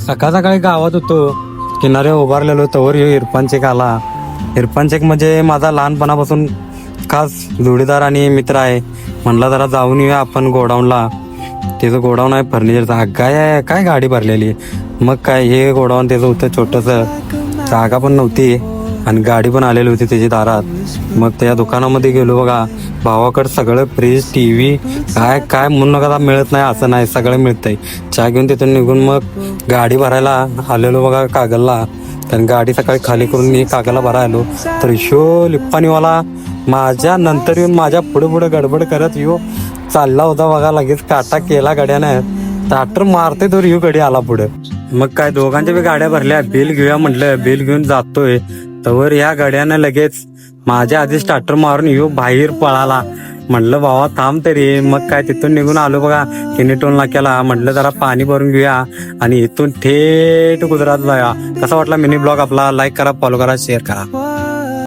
सकाळ सकाळी गावात होतो, किनारे उभारलेलो तवर ह्यो इरफान शेख आला. इरफान शेख म्हणजे माझा लहानपणापासून खास जोडीदार आणि मित्र आहे. म्हणला जरा जाऊन येऊया आपण गोडाऊनला. त्याचं गोडाऊन आहे फर्निचरचा. काय गाडी भरलेली. मग काय हे गोडाऊन त्याचं होतं छोटंसं, जागा पण नव्हती आणि गाडी पण आलेली होती त्याची दारात. मग त्या दुकानामध्ये गेलो बघा, भावाकडं सगळं फ्रीज टीव्ही काय काय म्हणून नका मिळत नाही असं नाही, सगळं मिळतंय. चहा घेऊन तिथून निघून मग गाडी भरायला आलेलो बघा कागलला. कारण गाडी सकाळी खाली करून मी कागलला भरायला आलो तर शो लिप्पानीवाला माझ्या नंतर येऊन माझ्या पुढे गडबड करत येऊ चालला होता बघा. लगेच काटा केला गाड्यानं, टाटर मारते तर येऊ गडी आला पुढे. मग काय दोघांच्या बी गाड्या भरल्या. बिल घेऊया म्हटलं, बिल घेऊन जातोय तवर या गाड्यानं लगेच माझ्या आधी स्टार्टर मारून येऊ बाहेर पळाला. म्हटलं भावा थांब तरी. मग काय तिथून निघून आलो बघा किनीटोल नाक्याला. म्हटलं जरा पाणी भरून घेऊया आणि इथून थेट गुजरातला या. कसा वाटला मिनी ब्लॉग आपला? लाईक करा, फॉलो करा, शेअर करा.